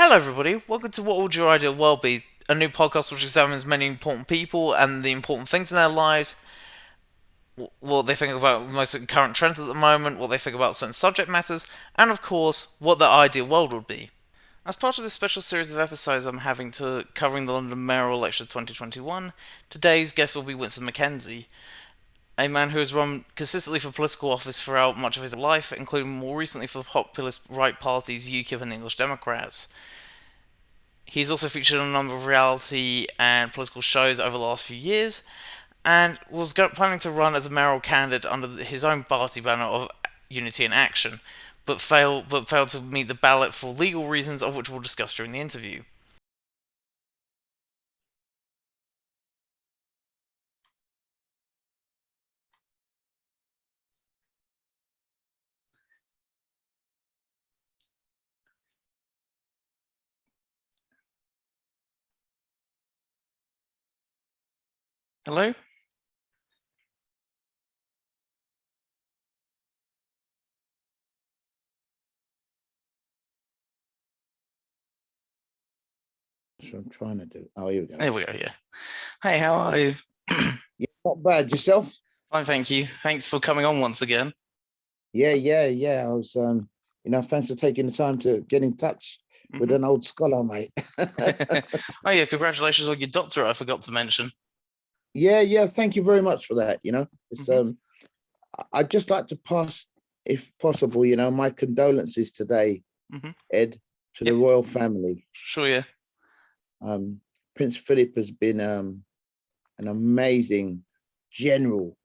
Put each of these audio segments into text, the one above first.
Hello, everybody. Welcome to What Would Your Ideal World Be? A new podcast which examines many important people and the important things in their lives, what they think about most current trends at the moment, what they think about certain subject matters, and of course, what their ideal world would be. As part of this special series of episodes I'm having to covering the London mayoral election 2021, today's guest will be Winston McKenzie, a man who has run consistently for political office throughout much of his life, including more recently for the populist right parties UKIP and the English Democrats. He's also featured on a number of reality and political shows over the last few years, and was planning to run as a mayoral candidate under his own party banner of Unity and Action, but failed to meet the ballot for legal reasons, of which we'll discuss during the interview. Hello? That's what I'm trying to do. Oh, here we go. There we go, yeah. Hey, how are you? Yeah, not bad. Yourself? Fine, thank you. Thanks for coming on once again. Yeah. I was, thanks for taking the time to get in touch with an old scholar, mate. Oh, yeah, congratulations on your doctorate, I forgot to mention. Yeah. Thank you very much for that. It's I'd just like to pass, if possible, my condolences today, Ed, to the royal family. Sure, yeah. Prince Philip has been an amazing general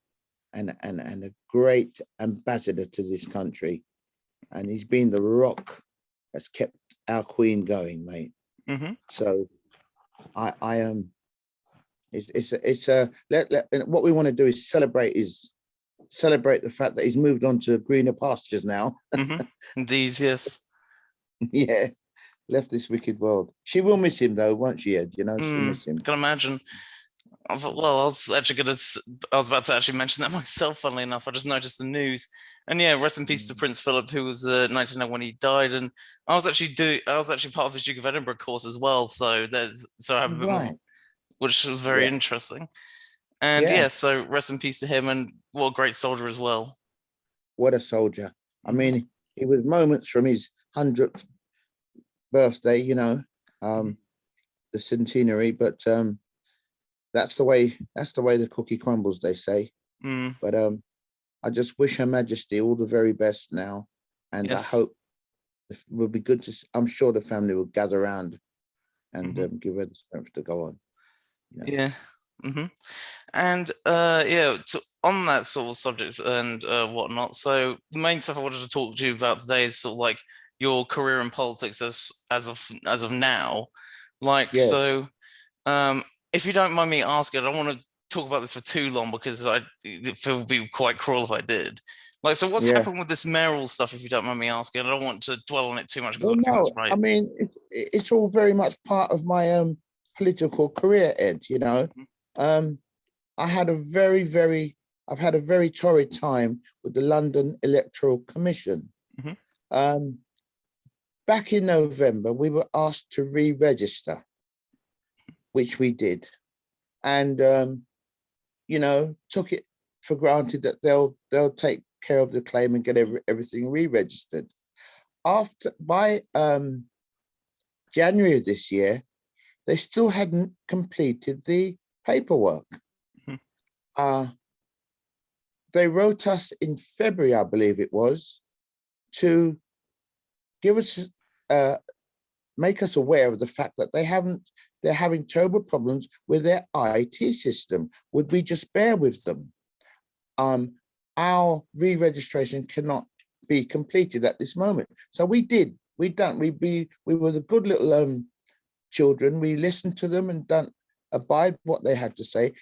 and a great ambassador to this country, and he's been the rock that's kept our Queen going, mate. So I am. What we want to do is celebrate the fact that he's moved on to greener pastures now. Indeed, yes. Yeah, left this wicked world. She will miss him though, won't she, Ed? She'll miss him. Can imagine. Well, I was about to actually mention that myself. Funnily enough, I just noticed the news, and yeah, rest in peace to Prince Philip, who was 19 when he died, and I was actually part of his Duke of Edinburgh course as well. So I have a bit more, which was very interesting. And yeah, so rest in peace to him, and what a great soldier as well. What a soldier! I mean, it was moments from his 100th birthday, the centenary, but that's the way the cookie crumbles, they say. But I just wish Her Majesty all the very best now, and I hope it will be good to. I'm sure the family will gather around and give her the strength to go on. Yeah. And so on that sort of subject and whatnot. So the main stuff I wanted to talk to you about today is sort of like your career in politics as of now. So if you don't mind me asking, I don't want to talk about this for too long because it would be quite cruel if I did. So what's happened with this mayoral stuff, if you don't mind me asking? I don't want to dwell on it too much because I don't think it's right. I mean, it's all very much part of my political career, Ed. I had a I've had a very torrid time with the London Electoral Commission. Back in November, we were asked to re-register, which we did, and took it for granted that they'll take care of the claim and get everything re-registered. By January of this year, they still hadn't completed the paperwork. They wrote us in February, I believe it was, to give us make us aware of the fact that they're having terrible problems with their IT system. Would we just bear with them? Our re-registration cannot be completed at this moment. So we did. We were the good little children. We listened to them and abide what they had to say,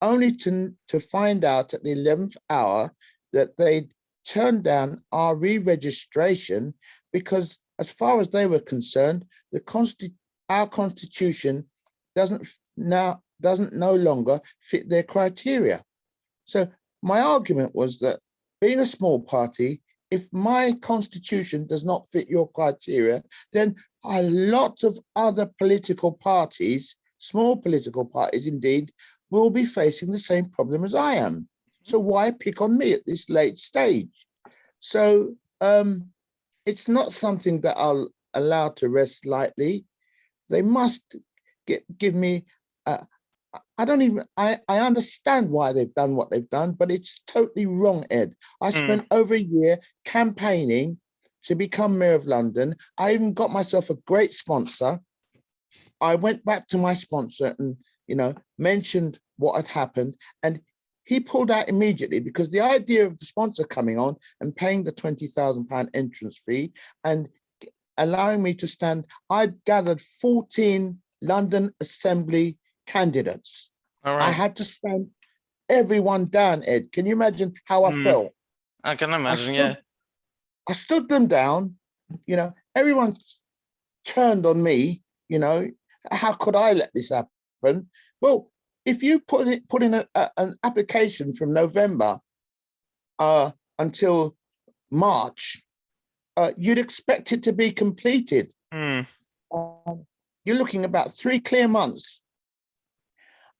only to find out at the 11th hour that they'd turned down our re-registration because, as far as they were concerned, our constitution doesn't no longer fit their criteria. So my argument was that being a small party, if my constitution does not fit your criteria, then a lot of other political parties, small political parties indeed, will be facing the same problem as I am. So why pick on me at this late stage? So it's not something that I'll allow to rest lightly. They must give me, I understand why they've done what they've done, but it's totally wrong, Ed. I spent over a year campaigning to become Mayor of London. I even got myself a great sponsor. I went back to my sponsor and, mentioned what had happened, and he pulled out immediately, because the idea of the sponsor coming on and paying the £20,000 entrance fee and allowing me to stand, I'd gathered 14 London Assembly candidates. All right. I had to stand everyone down, Ed. Can you imagine how I felt? I can imagine, I stood them down, everyone turned on me, how could I let this happen? Well, if you put in an application from November until March, you'd expect it to be completed. You're looking about 3 clear months,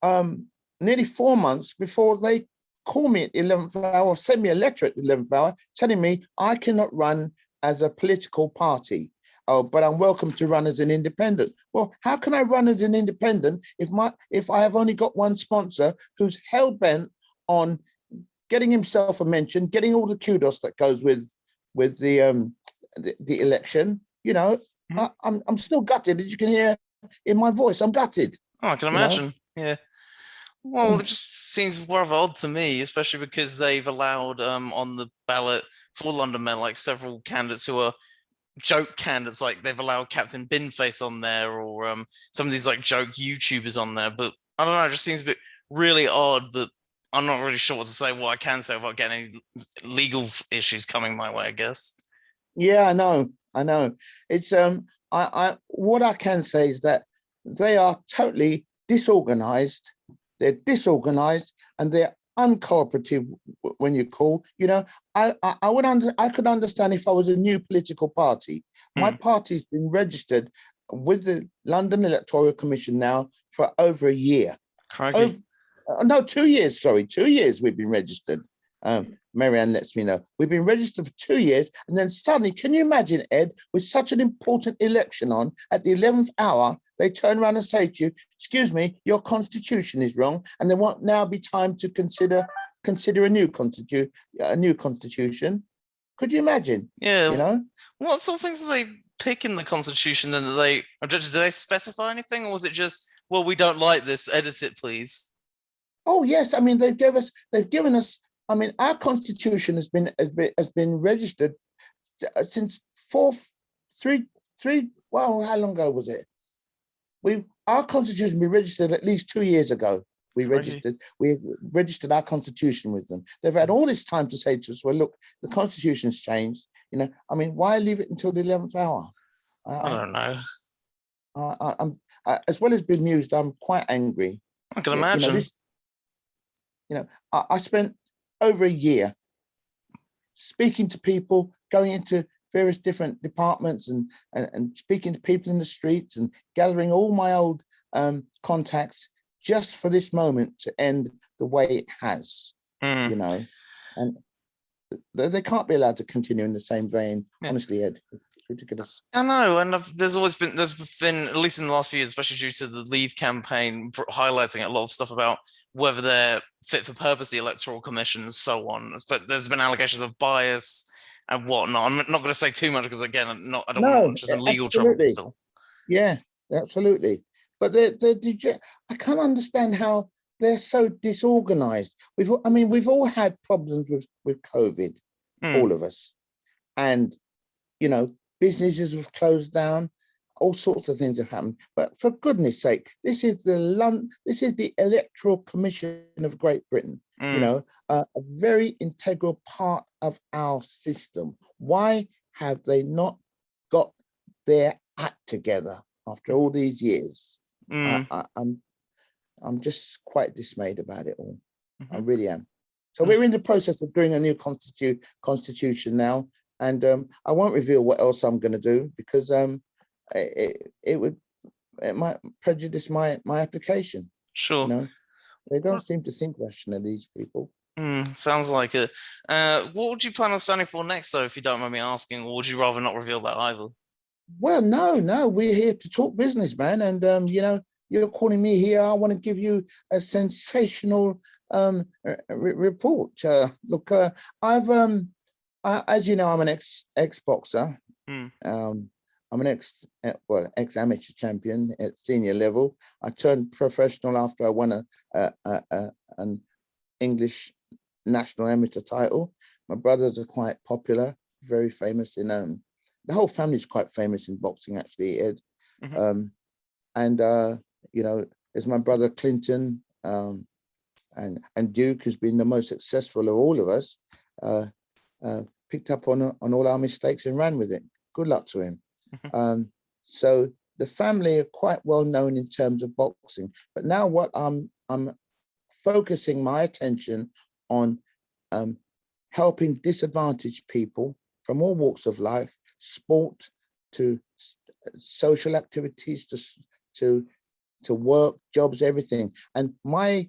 nearly 4 months before they call me at the 11th hour or send me a letter at the 11th hour telling me I cannot run as a political party. Oh, but I'm welcome to run as an independent. Well, how can I run as an independent if I have only got one sponsor who's hell-bent on getting himself a mention, getting all the kudos that goes with the election? I'm still gutted, as you can hear in my voice. I'm gutted. Oh, I can imagine. Yeah. Well, it just seems rather odd to me, especially because they've allowed on the ballot for London Mayor like several candidates who are joke candidates. Like they've allowed Captain Binface on there, or some of these like joke YouTubers on there. But I don't know, it just seems a bit really odd. But I'm not really sure what to say. What I can say without getting any legal issues coming my way, I guess. Yeah, I know. It's what I can say is that they are totally disorganized. They're disorganized and they're uncooperative when you call. I could understand if I was a new political party. My party's been registered with the London Electoral Commission now for over a year. No, 2 years, sorry, 2 years we've been registered. Marianne lets me know. We've been registered for 2 years, and then suddenly, can you imagine, Ed, with such an important election on, at the 11th hour, they turn around and say to you, excuse me, your constitution is wrong, and there won't now be time to consider a new constitution. Could you imagine? Yeah. What sort of things do they pick in the constitution then that they objected? Do they specify anything, or was it just, well, we don't like this, edit it, please? Oh yes, I mean they've given us. I mean, our constitution has been registered since well, how long ago was it? Our constitution been registered at least 2 years ago. We registered our constitution with them. They've had all this time to say to us, well, look, the constitution's changed. I mean, why leave it until the 11th hour? I don't know. I'm as well as bemused, I'm quite angry. I can imagine. I spent over a year speaking to people, going into various different departments and speaking to people in the streets and gathering all my old contacts just for this moment to end the way it has, and they can't be allowed to continue in the same vein. Honestly, Ed, it's ridiculous. I know, and there's been at least in the last few years, especially due to the Leave campaign, highlighting a lot of stuff about whether they're fit for purpose, the Electoral Commission, and so on. But there's been allegations of bias and whatnot. I'm not going to say too much because again, I don't want just in legal trouble. But still, yeah, absolutely. But I can't understand how they're so disorganized. We've all had problems with COVID, all of us, and businesses have closed down. All sorts of things have happened, but for goodness sake, this is the Electoral Commission of Great Britain. A very integral part of our system. Why have they not got their act together after all these years? I'm just quite dismayed about it all. I really am. So we're in the process of doing a new constitution now. and I won't reveal what else I'm going to do because it might prejudice my application. Sure. You know, they don't seem to think rationally, these people. Sounds like it. What would you plan on standing for next, though, if you don't mind me asking, or would you rather not reveal that either? Well, no, we're here to talk business, man. And you're calling me here. I want to give you a sensational report. Look, I've as you know, I'm an ex boxer. Mm. I'm an ex amateur champion at senior level. I turned professional after I won an English national amateur title. My brothers are quite popular, very famous in the whole family's quite famous in boxing, actually, Ed. Mm-hmm. And there's my brother Clinton, and Duke, who's been the most successful of all of us. Picked up on all our mistakes and ran with it. Good luck to him. So the family are quite well known in terms of boxing. But now what I'm focusing my attention on, helping disadvantaged people from all walks of life, sport to social activities to work, jobs, everything. And my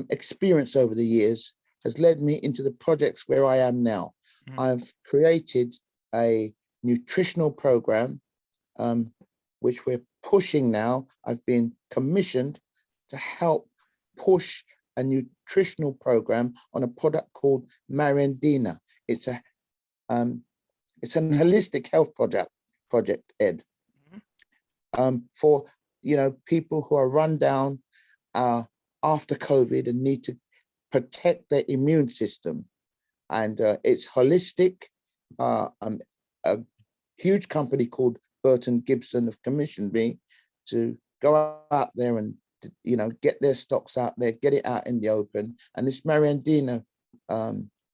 experience over the years has led me into the projects where I am now. Mm-hmm. I've created a nutritional program, which we're pushing now. I've been commissioned to help push a nutritional program on a product called Mariandina. It's an holistic health project, Ed, for people who are run down after COVID and need to protect their immune system. And it's holistic. A huge company called Burton Gibson have commissioned me to go out there and get their stocks out there, get it out in the open. And this Mariandina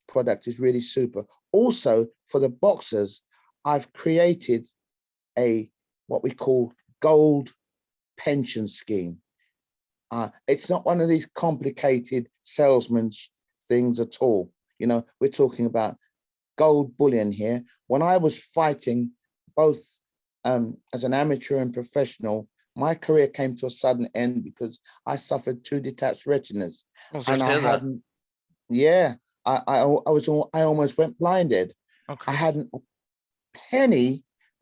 product is really super. Also, for the boxers, I've created what we call gold pension scheme. It's not one of these complicated salesman's things at all. We're talking about gold bullion here. When I was fighting both as an amateur and professional, my career came to a sudden end because I suffered 2 detached retinas. And I hadn't, I almost went blinded. okay. I hadn't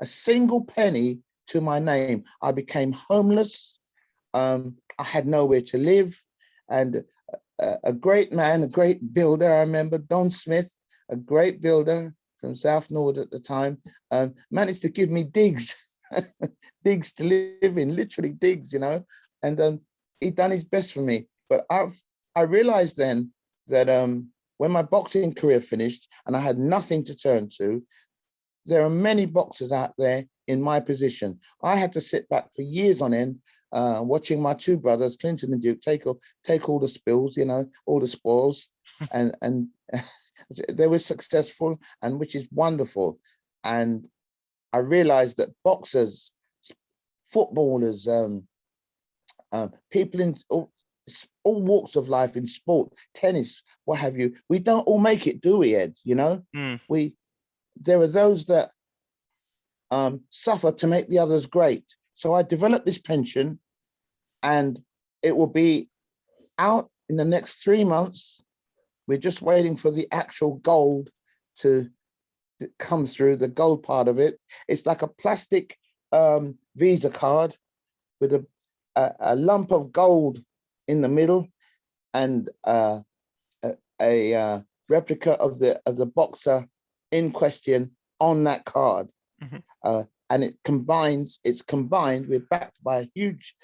a single penny to my name. I became homeless. I had nowhere to live. And a great man, a great builder, I remember Don Smith, a great builder from South Nord at the time, managed to give me digs, digs to live in, literally digs, and he'd done his best for me. But I realized then that when my boxing career finished and I had nothing to turn to, there are many boxers out there in my position. I had to sit back for years on end, watching my 2 brothers, Clinton and Duke, take all the spills, all the spoils, and they were successful, and which is wonderful. And I realized that boxers, footballers, people in all walks of life in sport, tennis, what have you, we don't all make it, do we, Ed? There are those that suffer to make the others great. So I developed this pension, and it will be out in the next 3 months. We're just waiting for the actual gold to come through, the gold part of it. It's like a plastic Visa card with a lump of gold in the middle, and a replica of the boxer in question on that card. Mm-hmm. And it's combined, we're backed by a huge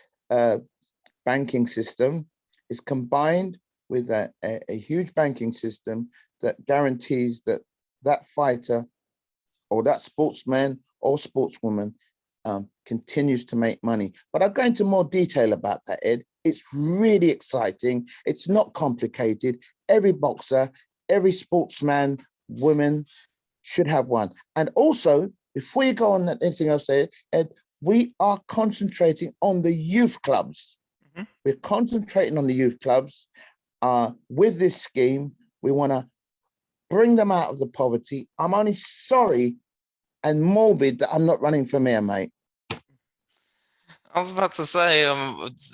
banking system. It's combined with a huge banking system that guarantees that fighter or that sportsman or sportswoman continues to make money. But I'll go into more detail about that, Ed. It's really exciting. It's not complicated. Every boxer, every sportsman, woman should have one. And also, before you go on anything else, Ed, we are concentrating on the youth clubs. Mm-hmm. We're concentrating on the youth clubs. With this scheme, we want to bring them out of the poverty. I'm only sorry and morbid that I'm not running for mayor, mate. I was about to say,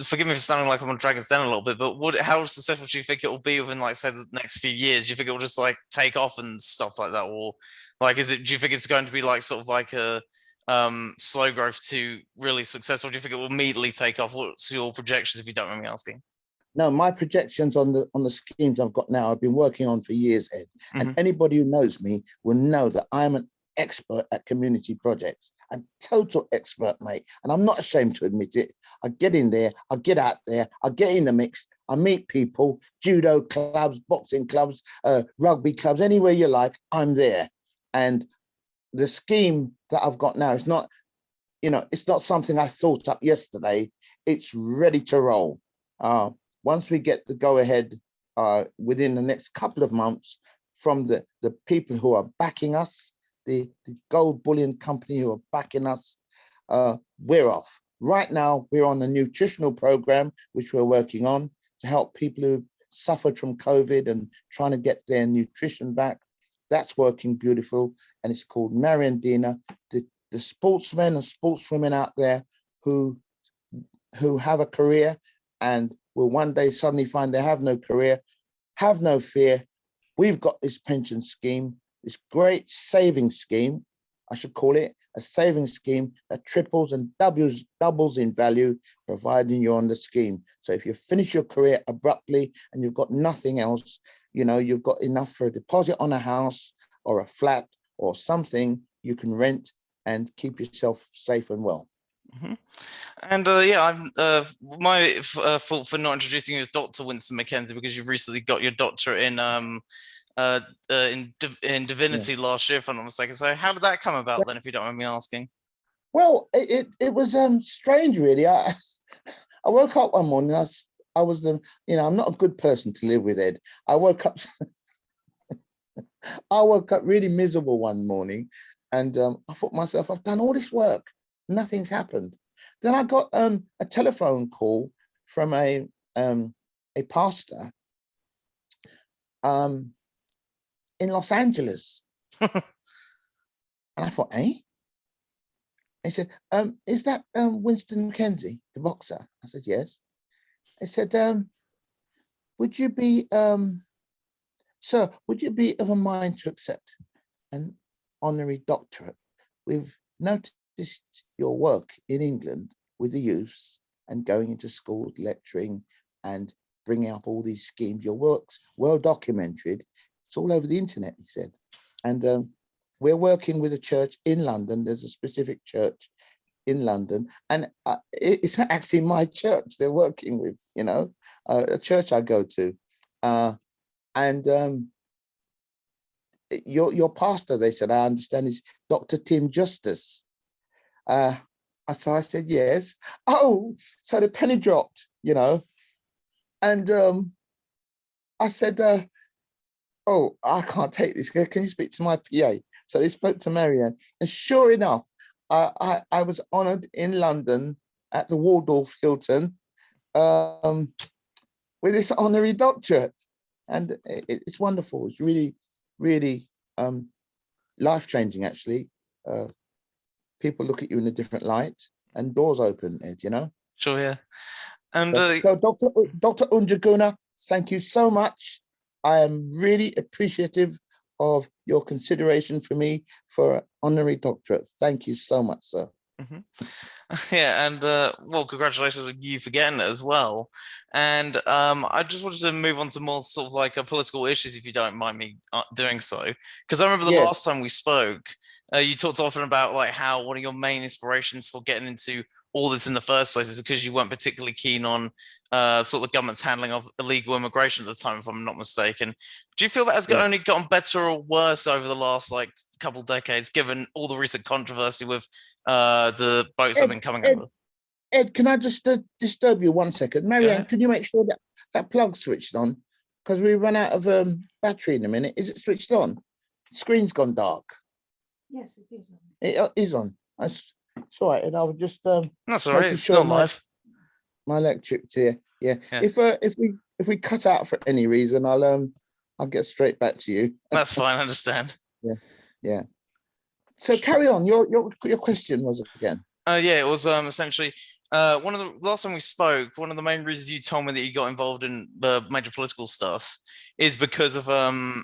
forgive me for sounding like I'm gonna drag us down a little bit, but how successful do you think it will be within, like, say, the next few years? Do you think it will just like take off and stuff like that, or like, is it? Do you think it's going to be like sort of like a slow growth to really successful? Do you think it will immediately take off? What's your projections, if you don't mind me asking? No, my projections on the schemes I've got now, I've been working on for years, Ed. And Hmm. anybody who knows me will know that I'm an expert at community projects. A total expert, mate. And I'm not ashamed to admit it. I get in there, I get out there, I get in the mix, I meet people, judo clubs, boxing clubs, rugby clubs, anywhere you like, I'm there. And the scheme that I've got now is not, it's not something I thought up yesterday. It's ready to roll. Once we get the go ahead within the next couple of months from the people who are backing us, the gold bullion company who are backing us, we're off. Right now, we're on a nutritional program, which we're working on to help people who suffered from COVID and trying to get their nutrition back. That's working beautiful. And it's called Marion Dina. The sportsmen and sportswomen out there who have a career and will one day suddenly find they have no career, have no fear. We've got this pension scheme, this great saving scheme, I should call it a saving scheme that triples and doubles in value, providing you're on the scheme. So if you finish your career abruptly and you've got nothing else, you've got enough for a deposit on a house or a flat or something you can rent and keep yourself safe and well. Hmm. And yeah, I'm my fault for not introducing you as Dr. Winston McKenzie, because you've recently got your doctorate in Yeah. divinity last year, if I'm not mistaken. So how did that come about then, if you don't mind me asking? Well, it was strange, really. I woke up one morning. I was I'm not a good person to live with, Ed. I woke up really miserable one morning, and I thought to myself, I've done all this work, nothing's happened. Then I got a telephone call from a pastor in Los Angeles, and I thought, eh? He said, is that Winston McKenzie, the boxer? I said, yes. He said, would you be, sir, would you be of a mind to accept an honorary doctorate? We've noticed your work in England with the youths and going into schools, lecturing and bringing up all these schemes. Your work's well documented. It's all over the internet, he said. And we're working with a church in London. There's a specific church in London, and it's actually my church they're working with, a church I go to. And your pastor, they said, I understand, is Dr. Tim Justice. So I said, yes. Oh, so the penny dropped, And I said, oh, I can't take this. Can you speak to my PA? So they spoke to Marianne. And sure enough, I was honoured in London at the Waldorf Hilton with this honorary doctorate. And it's wonderful. It's really, really life-changing, actually. People look at you in a different light and doors open, Ed, Sure, yeah. And So Dr. Unjaguna, thank you so much. I am really appreciative of your consideration for me for honorary doctorate. Thank you so much, sir. mhm. Yeah, and well, congratulations on you for getting it as well. And I just wanted to move on to more sort of like political issues, if you don't mind me doing so. Because I remember the Yes, last time we spoke, you talked often about like how one of your main inspirations for getting into all this in the first place is because you weren't particularly keen on sort of the government's handling of illegal immigration at the time, if I'm not mistaken. Do you feel that has yeah. only gotten better or worse over the last like couple decades, given all the recent controversy with the boats that have Ed, been coming Ed, over? Ed, can I just disturb you 1 second? Go Marianne, ahead. can you make sure that plug's switched on? Because we run out of battery in a minute. Is it switched on? Screen's gone dark. Yes, it is. It is on. It's all right. And I was just That's all right. making It's still sure live. my electric's here. Yeah. Yeah. If we cut out for any reason, I'll I'll get straight back to you. That's fine, I understand. Yeah. So carry on. Your question was again. Yeah, it was essentially one of the last time we spoke, one of the main reasons you told me that you got involved in the major political stuff is because of you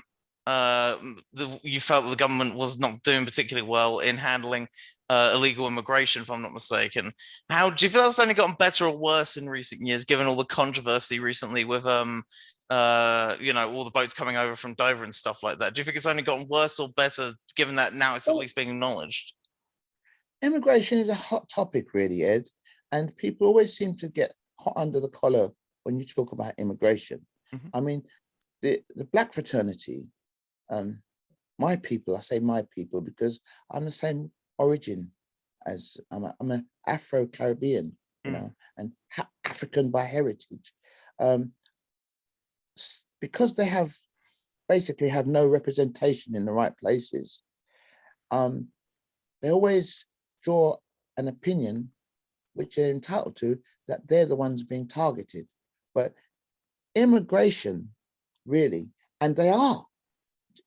felt that the government was not doing particularly well in handling illegal immigration, if I'm not mistaken. How do you feel that's only gotten better or worse in recent years, given all the controversy recently with all the boats coming over from Dover and stuff like that? Do you think it's only gotten worse or better, given that now it's at least being acknowledged? Immigration is a hot topic, really, Ed, and people always seem to get hot under the collar when you talk about immigration. Mhm. I mean, the black fraternity, my people, I say my people because I'm the same origin as I'm an Afro-Caribbean, and African by heritage. Because they basically have no representation in the right places, they always draw an opinion which they're entitled to, that they're the ones being targeted. But immigration, really, and they are,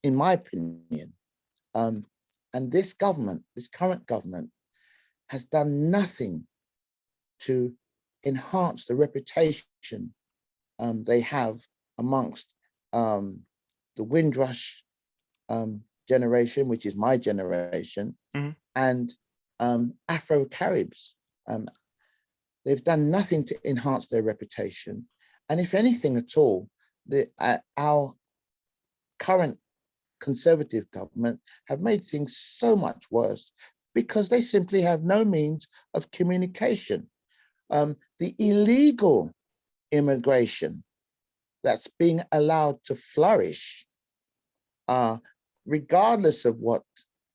in my opinion, and this current government, has done nothing to enhance the reputation they have amongst the Windrush generation, which is my generation, and Afro-Caribs. They've done nothing to enhance their reputation. And if anything at all, our current Conservative government have made things so much worse because they simply have no means of communication. The illegal immigration that's being allowed to flourish, regardless of what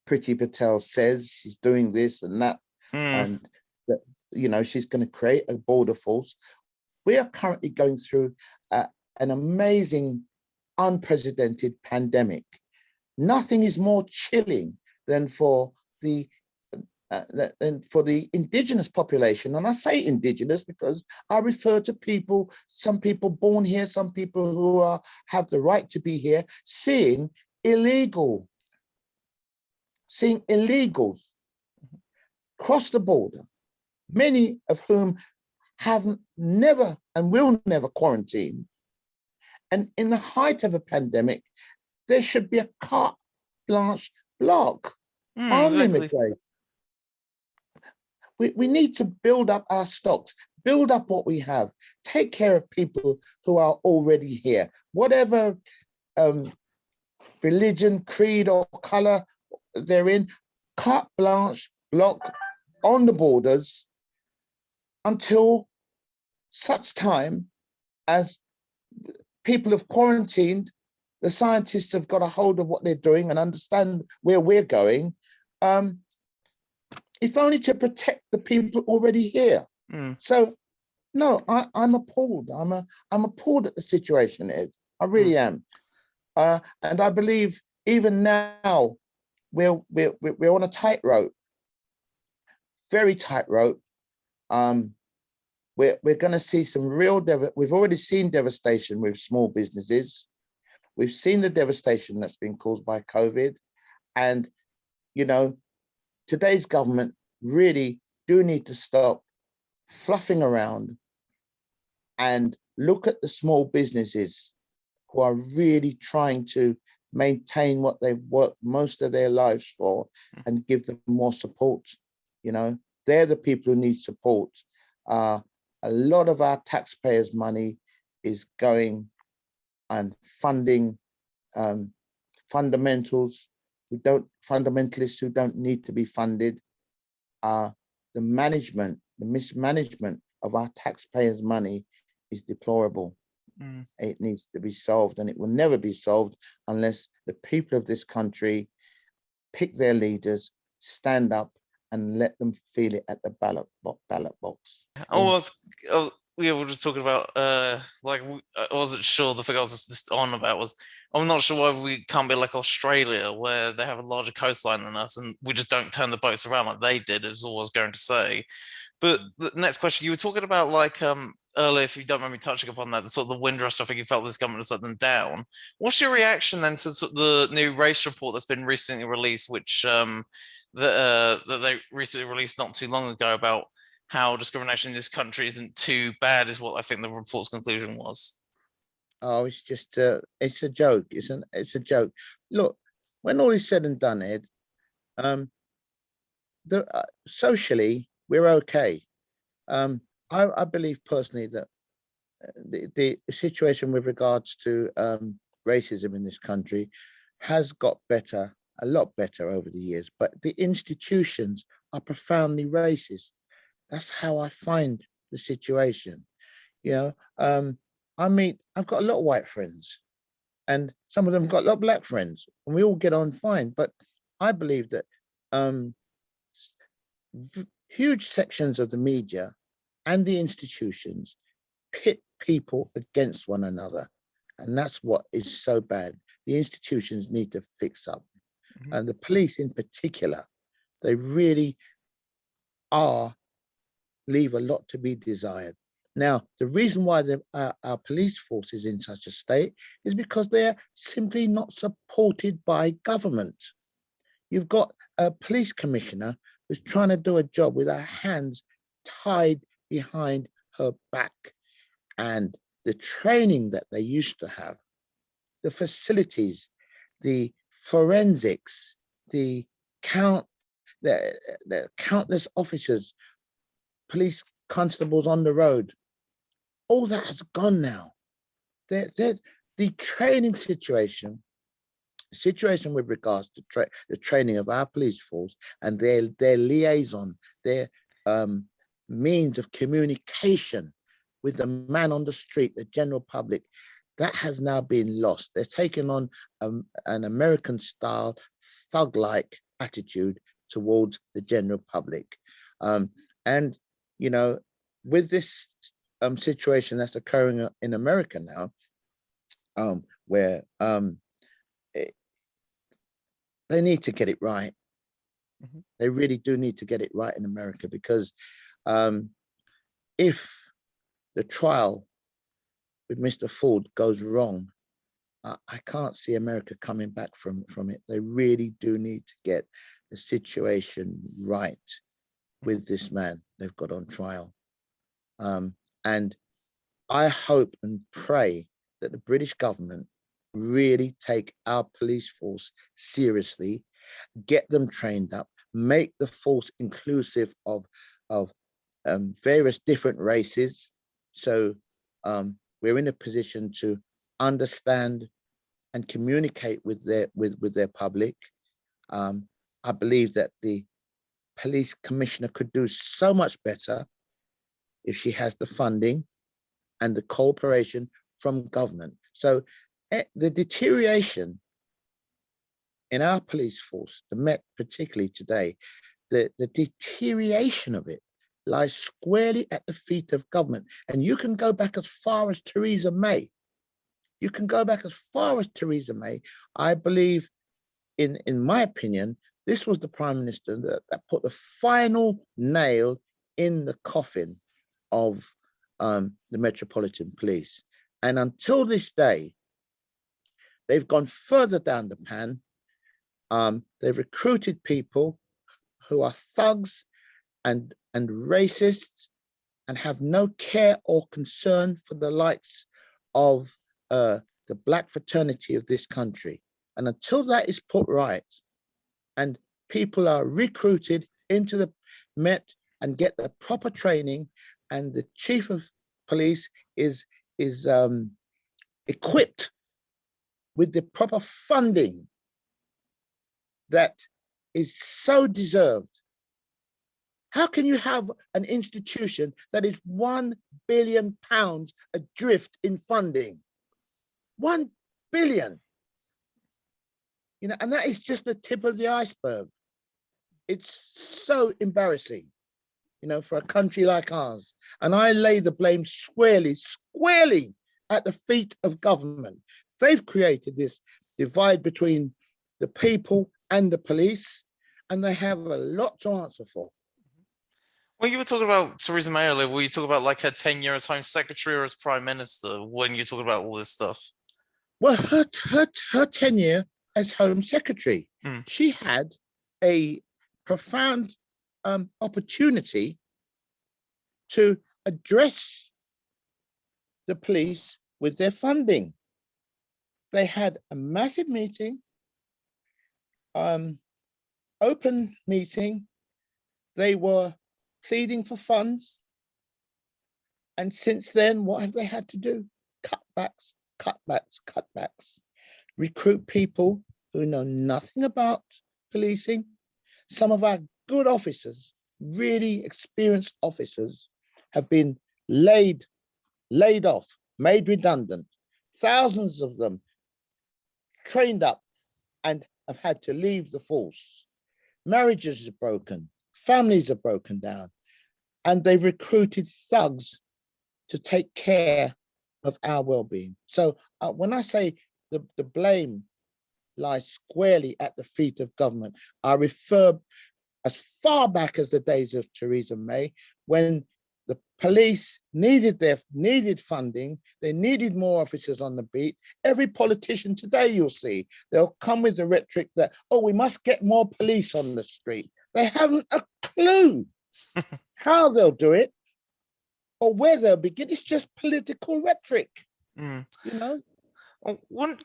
Priti Patel says, she's doing this and that, and that, she's going to create a border force. We are currently going through an amazing, unprecedented pandemic. Nothing is more chilling than for the indigenous population, and I say indigenous because I refer to people, some people born here, some people who have the right to be here, seeing illegals cross the border, many of whom have never and will never quarantine. And in the height of a pandemic, there should be a carte blanche block on immigration. We need to build up our stocks, build up what we have, take care of people who are already here, whatever religion, creed, or color they're in, carte blanche block on the borders until such time as people have quarantined, the scientists have got a hold of what they're doing and understand where we're going, if only to protect the people already here. So, no, I'm appalled. I'm appalled at the situation, Ed. I really am. And I believe even now we're on a tightrope, very tightrope. We're going to see some real we've already seen devastation with small businesses. We've seen the devastation that's been caused by COVID. And, today's government really do need to stop fluffing around and look at the small businesses who are really trying to maintain what they've worked most of their lives for and give them more support. They're the people who need support. A lot of our taxpayers' money is going and funding fundamentalists who don't need to be funded. The mismanagement of our taxpayers' money is deplorable. It needs to be solved, and it will never be solved unless the people of this country pick their leaders, stand up, and let them feel it at the ballot box. We were just talking about I wasn't sure. The thing I was just on about was I'm not sure why we can't be like Australia, where they have a larger coastline than us, and we just don't turn the boats around like they did. Is all I was going to say. But the next question, you were talking about earlier, if you don't mind me touching upon that, the sort of the Windrush, I think you felt this government has let them down. What's your reaction then to sort of the new race report that's been recently released, which that they recently released not too long ago, about how discrimination in this country isn't too bad, is what I think the report's conclusion was. Oh, it's just it's a joke. It's a joke. Look, when all is said and done, Ed, socially we're okay. I believe personally that the situation with regards to racism in this country has got better, a lot better over the years, but the institutions are profoundly racist. That's how I find the situation. You know, I've got a lot of white friends, and some of them got a lot of black friends, and we all get on fine. But I believe that huge sections of the media and the institutions pit people against one another, and that's what is so bad. The institutions need to fix up, and the police in particular, they really leave a lot to be desired. Now, the reason why our police force is in such a state is because they're simply not supported by government. You've got a police commissioner who's trying to do a job with her hands tied behind her back. And the training that they used to have, the facilities, the forensics, the countless officers, police constables on the road, all that has gone now. The training situation with regards to the training of our police force and their liaison, their means of communication with the man on the street, the general public, that has now been lost. They're taking on an American style thug-like attitude towards the general public. And, you know, with this situation that's occurring in America now, where they need to get it right. They really do need to get it right in America, because if the trial with Mr. Ford goes wrong, I can't see America coming back from it. They really do need to get the situation right with this man they've got on trial. And I hope and pray that the British government really take our police force seriously, get them trained up, make the force inclusive of various different races, so we're in a position to understand and communicate with their public. I believe that the police commissioner could do so much better if she has the funding and the cooperation from government. So the deterioration in our police force, the Met particularly today, the deterioration of it lies squarely at the feet of government. And you can go back as far as Theresa May. You can go back as far as Theresa May. I believe, in my opinion, this was the Prime Minister that put the final nail in the coffin of the Metropolitan Police. And until this day, they've gone further down the pan. They've recruited people who are thugs and racists and have no care or concern for the likes of the black fraternity of this country. And until that is put right, and people are recruited into the Met and get the proper training, and the chief of police is equipped with the proper funding that is so deserved. How can you have an institution that is £1 billion adrift in funding? 1 billion. You know, and that is just the tip of the iceberg. It's so embarrassing, you know, for a country like ours. And I lay the blame squarely at the feet of government. They've created this divide between the people and the police, and they have a lot to answer for. When you were talking about Theresa May earlier, were you talking about like her tenure as Home Secretary or as Prime Minister when you're talking about all this stuff? Well, her tenure as Home Secretary, Mm. she had a profound opportunity to address the police with their funding. They had a massive meeting, open meeting. They were pleading for funds. And since then, what have they had to do? Cutbacks, cutbacks, cutbacks. Recruit people who know nothing about policing. Some of our good officers, really experienced officers, have been laid off, made redundant. Thousands of them trained up and have had to leave the force. Marriages are broken, families are broken down, and they've recruited thugs to take care of our well-being. So when I say the blame lies squarely at the feet of government, I refer as far back as the days of Theresa May, when the police needed funding, they needed more officers on the beat. Every politician today, you'll see, they'll come with the rhetoric that, oh, we must get more police on the street. They haven't a clue how they'll do it or where they'll begin. It's just political rhetoric, Mm. you know?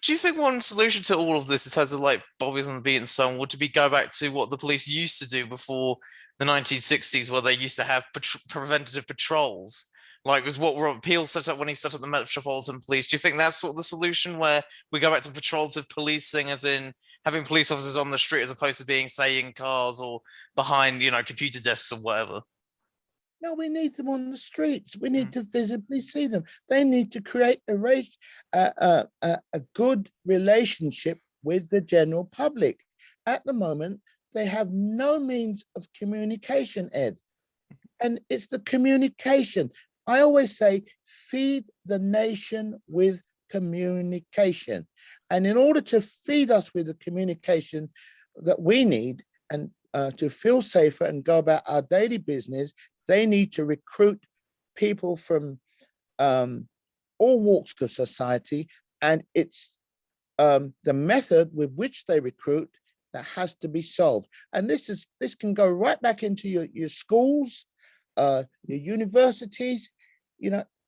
Do you think one solution to all of this in terms of like bobbies on the beat and so on would to be go back to what the police used to do before the 1960s, where they used to have preventative patrols? Like was what Robert Peel set up when he set up the Metropolitan Police. Do you think that's sort of the solution, where we go back to patrolative policing, as in having police officers on the street as opposed to being, say, in cars or behind, computer desks or whatever? No, we need them on the streets. We need Mm. to visibly see them. They need to create a good relationship with the general public. At the moment, they have no means of communication, Ed. And it's the communication. I always say, feed the nation with communication. And in order to feed us with the communication that we need and to feel safer and go about our daily business, they need to recruit people from all walks of society. And it's the method with which they recruit that has to be solved. And this can go right back into your schools, your universities,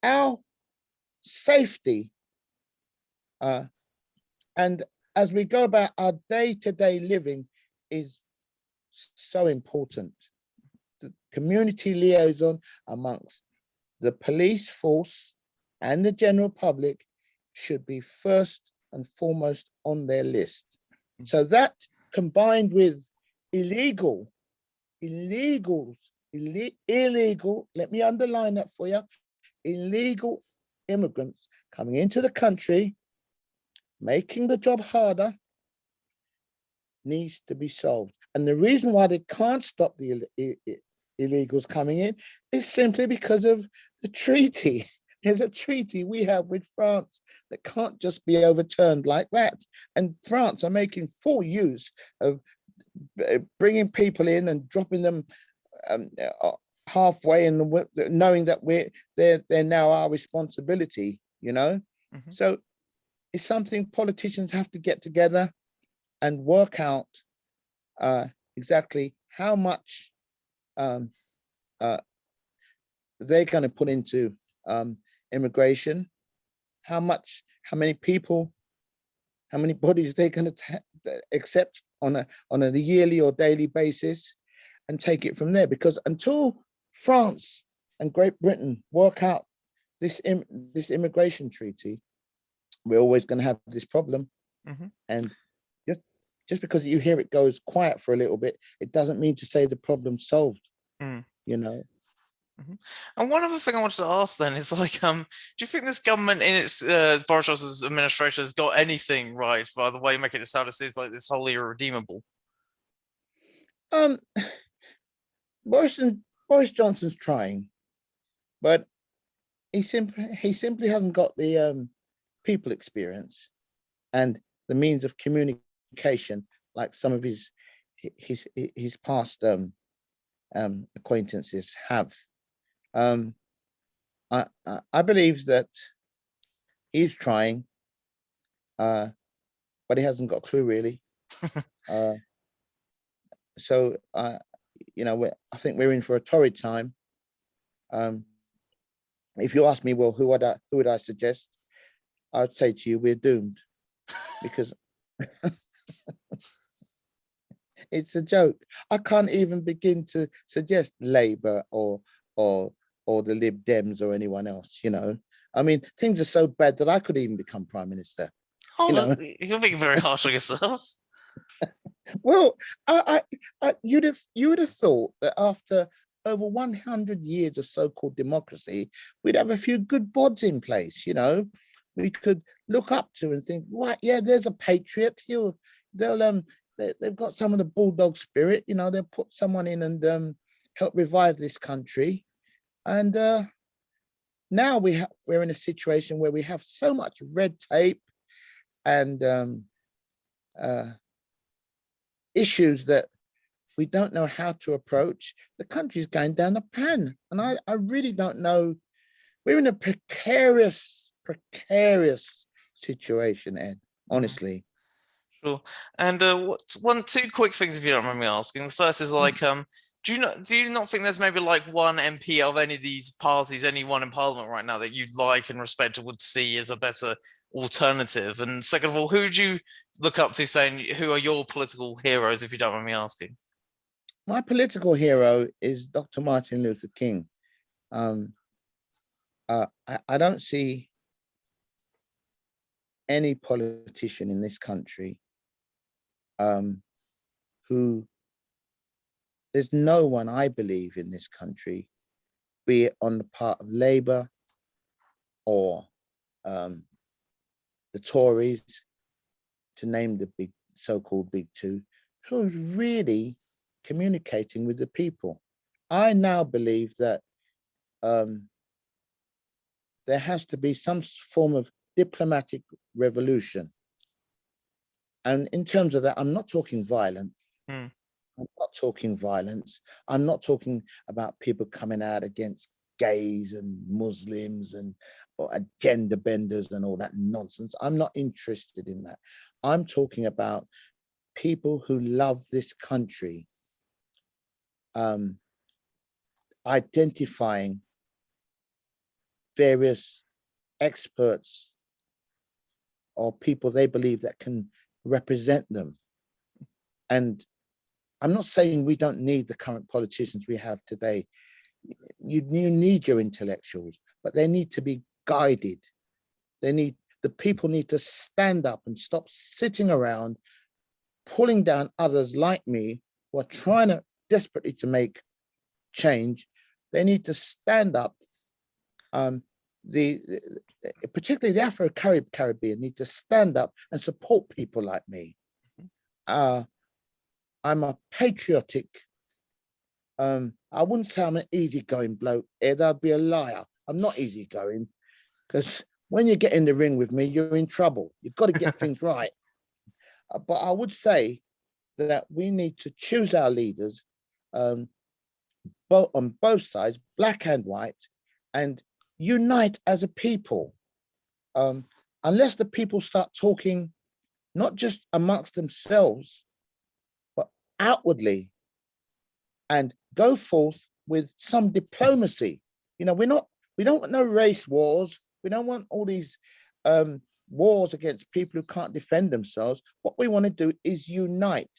our safety. And as we go about our day-to-day living is so important. The community liaison amongst the police force and the general public should be first and foremost on their list. So that combined with illegal, let me underline that for you, illegal immigrants coming into the country, making the job harder, needs to be solved. And the reason why they can't stop the illegals coming in is simply because of the treaty. There's a treaty we have with France that can't just be overturned like that. And France are making full use of bringing people in and dropping them halfway, and knowing that they're now our responsibility. Mm-hmm. So it's something politicians have to get together and work out exactly how much they're going to put into immigration, how many people, how many bodies they're going to accept on a yearly or daily basis, and take it from there. Because until France and Great Britain work out this immigration treaty, we're always going to have this problem. Mm-hmm. And just because you hear it goes quiet for a little bit, it doesn't mean to say the problem's solved. Mm. Mm-hmm. And one other thing I wanted to ask then is like, do you think this government in its Boris Johnson's administration has got anything right? By the way, making it sound as if it's like this wholly irredeemable. Boris Johnson's trying, but he simply hasn't got the people experience and the means of communication like some of his past acquaintances have. I believe that he's trying, but he hasn't got a clue really. So you know, I think we're in for a torrid time. If you ask me, well, who would I suggest? I'd say to you, we're doomed, because it's a joke. I can't even begin to suggest Labour or the Lib Dems or anyone else. You know, I mean, things are so bad that I could even become Prime Minister. You know, You're being very harsh on yourself. well, you'd have thought that after over 100 years of so-called democracy, we'd have a few good bods in place. You know, we could look up to and think, what? Yeah, there's a patriot. They've got some of the bulldog spirit. You know, they'll put someone in and help revive this country. And now we're in a situation where we have so much red tape and issues that we don't know how to approach. The country's going down the pan, and I really don't know. We're in a precarious situation, Ed, honestly. Sure. And two quick things, if you don't mind me asking. The first is like, do you not think there's maybe like one MP of any of these parties, anyone in Parliament right now that you'd like and respect or would see as a better alternative? And second of all, who would you look up to, saying who are your political heroes, if you don't mind me asking? My political hero is Dr. Martin Luther King. I don't see any politician in this country who, there's no one, I believe, in this country, be it on the part of Labour or the Tories, to name the big so-called big two, who's really communicating with the people. I now believe that there has to be some form of diplomatic revolution. And in terms of that, I'm not talking violence. I'm not talking violence. I'm not talking about people coming out against gays and Muslims and or agenda benders and all that nonsense. I'm not interested in that. I'm talking about people who love this country, identifying various experts or people they believe that can represent them. And I'm not saying we don't need the current politicians we have today. You need your intellectuals, but they need to be guided. The people need to stand up and stop sitting around pulling down others like me who are trying to desperately to make change. They need to stand up. Particularly the Afro-Caribbean need to stand up and support people like me. I'm a patriotic, I wouldn't say I'm an easygoing bloke, Ed, I'd be a liar. I'm not easygoing, because when you get in the ring with me, you're in trouble. You've got to get things right. But I would say that we need to choose our leaders on both sides, black and white, and unite as a people. Unless the people start talking, not just amongst themselves, but outwardly, and go forth with some diplomacy. You know, we don't want no race wars. We don't want all these wars against people who can't defend themselves. What we want to do is unite,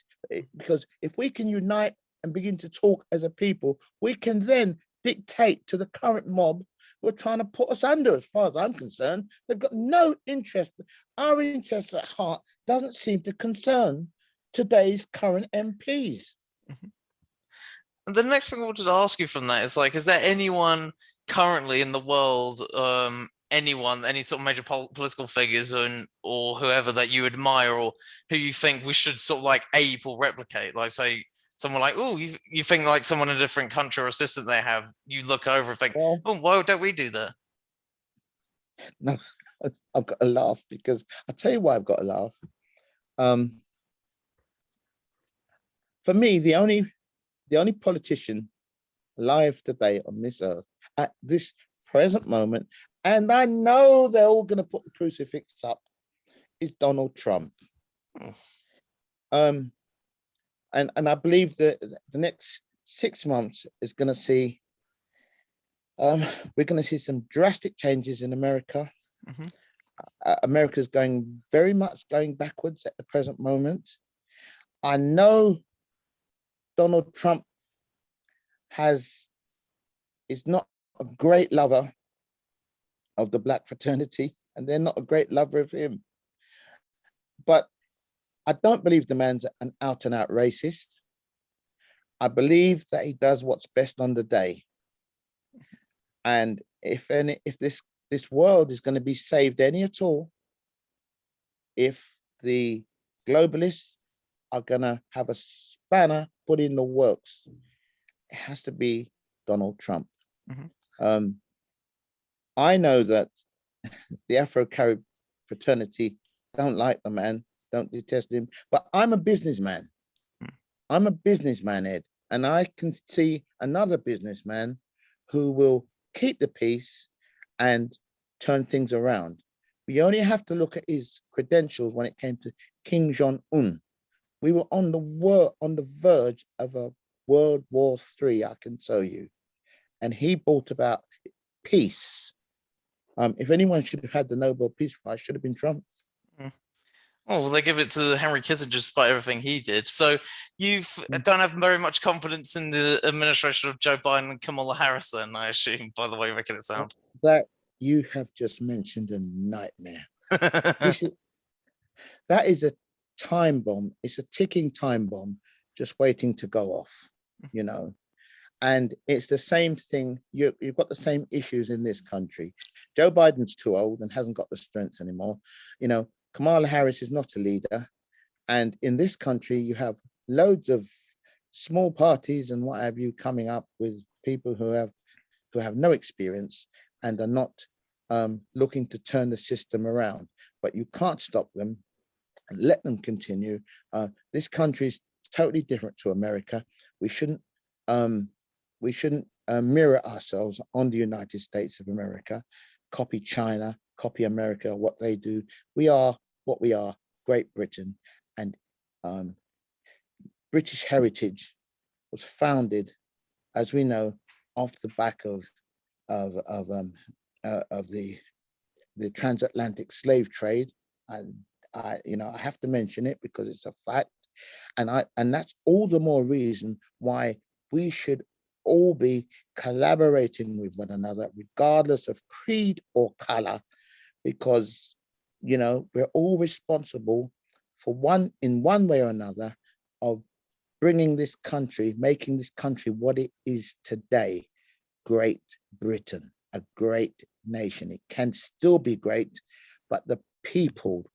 because if we can unite and begin to talk as a people, we can then dictate to the current mob who are trying to put us under. As far as I'm concerned, they've got no interest. Our interest at heart doesn't seem to concern today's current MPs. And the next thing I wanted to ask you from that is like, is there anyone currently in the world, any sort of major political figures or whoever that you admire or who you think we should sort of like ape or replicate? Like, say someone like, oh, you think like someone in a different country or assistant they have, you look over and think, Well, oh, why don't we do that? no, I've got to laugh, because I'll tell you why I've got to laugh. For me, the only politician alive today on this earth at this present moment, and I know they're all going to put the crucifix up, is Donald Trump. And I believe that the next 6 months is going to see, we're going to see some drastic changes in America. America's very much going backwards at the present moment. I know Donald Trump is not a great lover of the black fraternity, and they're not a great lover of him. But I don't believe the man's an out and out racist. I believe that he does what's best on the day. And if this world is going to be saved any at all, if the globalists are going to have a spanner put in the works, it has to be Donald Trump. I know that the Afro-Carib fraternity don't like the man, don't detest him, but I'm a businessman. I'm a businessman, Ed, and I can see another businessman who will keep the peace and turn things around. We only have to look at his credentials when it came to Kim Jong-un. We were on the verge of a World War III, I can tell you, and he brought about peace. If anyone should have had the Nobel Peace Prize, should have been Trump. Oh, well, they give it to Henry Kissinger despite everything he did. So you don't have very much confidence in the administration of Joe Biden and Kamala Harris, then, I assume, by the way you're making it sound. That you have just mentioned a nightmare. That is a time bomb. It's a ticking time bomb just waiting to go off, you know. And it's the same thing. You've got the same issues in this country. Joe Biden's too old and hasn't got the strength anymore. You know, Kamala Harris is not a leader. And in this country, you have loads of small parties and what have you coming up with people who have no experience and are not looking to turn the system around. But you can't stop them and let them continue. This country is totally different to America. We shouldn't mirror ourselves on the United States of America, copy China, copy America, what they do. We are what we are, Great Britain, and British heritage was founded, as we know, off the back of the transatlantic slave trade. And I have to mention it because it's a fact, and that's all the more reason why we should all be collaborating with one another, regardless of creed or color, because we're all responsible for in one way or another, of bringing this country, making this country what it is today, Great Britain, a great nation. It can still be great, but the people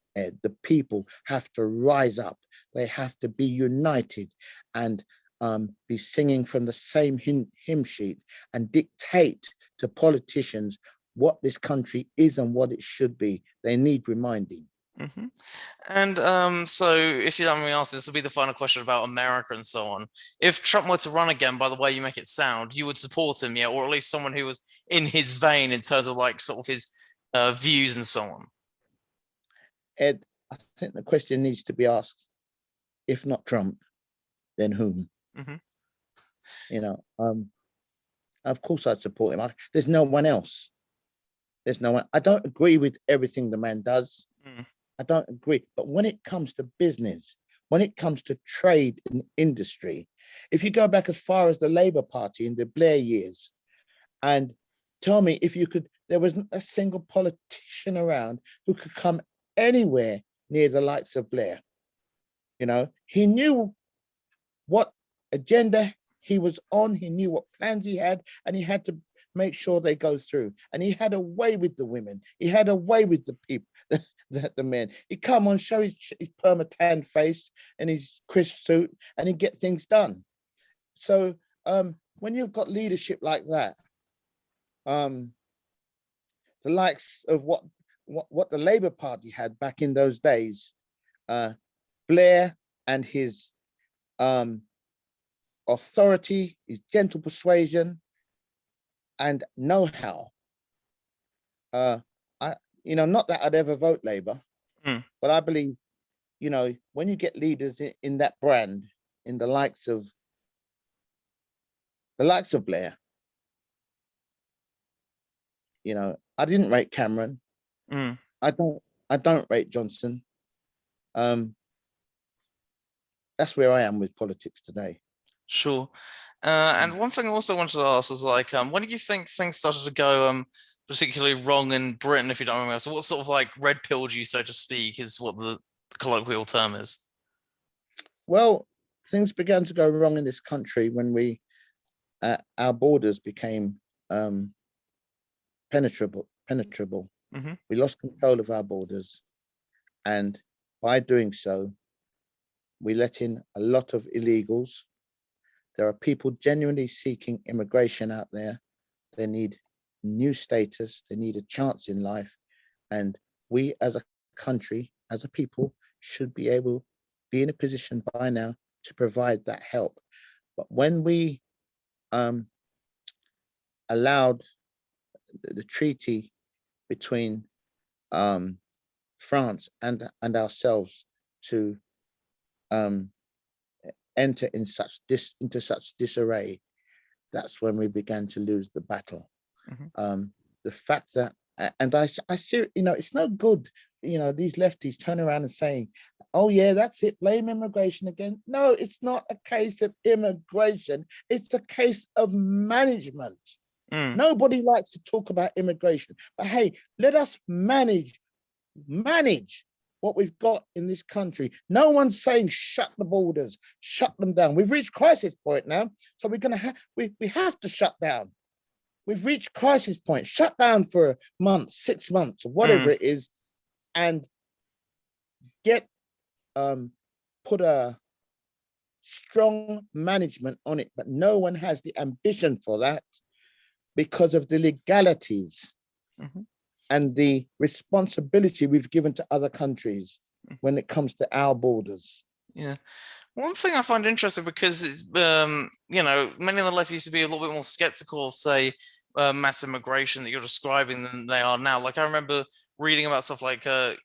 have to rise up. They have to be united and be singing from the same hymn sheet and dictate to politicians what this country is and what it should be. They need reminding. And so, if you don't mind me asking, this will be the final question about America and so on. If Trump were to run again, by the way you make it sound, you would support him, yeah, or at least someone who was in his vein in terms of sort of his views and so on. Ed, I think the question needs to be asked: if not Trump, then whom? Of course I'd support him. There's no one else. There's no one. I don't agree with everything the man does. I don't agree. But when it comes to business, when it comes to trade and industry, if you go back as far as the Labour Party in the Blair years, and tell me if there wasn't a single politician around who could come anywhere near the likes of Blair. He knew what agenda he was on, he knew what plans he had, and he had to make sure they go through. And he had a way with the women. He had a way with the people, the men. He'd come on, show his perma-tan face and his crisp suit, and he'd get things done. So when you've got leadership like that, the likes of what the Labour Party had back in those days, Blair and his authority, his gentle persuasion, and know-how. I, not that I'd ever vote Labour, but I believe, when you get leaders in that brand, in the likes of Blair, I didn't rate Cameron. I don't rate Johnson. That's where I am with politics today. Sure. And one thing I also wanted to ask was like, when do you think things started to go particularly wrong in Britain, if you don't remember? So what sort of like red pilled you, so to speak, is what the colloquial term is? Well, things began to go wrong in this country when our borders became penetrable. We lost control of our borders, and by doing so, we let in a lot of illegals. There are people genuinely seeking immigration out there. They need new status, they need a chance in life, and we as a country, as a people, should be in a position by now to provide that help. But when we allowed the treaty between France and ourselves to enter into such disarray, that's when we began to lose the battle. The fact that, and I see, it's no good, these lefties turn around and saying, oh yeah, that's it, blame immigration again. No, it's not a case of immigration, it's a case of management. Nobody likes to talk about immigration, but hey, let us manage what we've got in this country. No one's saying shut the borders, shut them down. We've reached crisis point now, so we have to shut down. We've reached crisis point. Shut down for a month, 6 months, or whatever it is, and put a strong management on it. But no one has the ambition for that because of the legalities and the responsibility we've given to other countries when it comes to our borders. Yeah. One thing I find interesting, because it's, many on the left used to be a little bit more skeptical of, say, mass immigration that you're describing than they are now. Like, I remember reading about stuff like Tony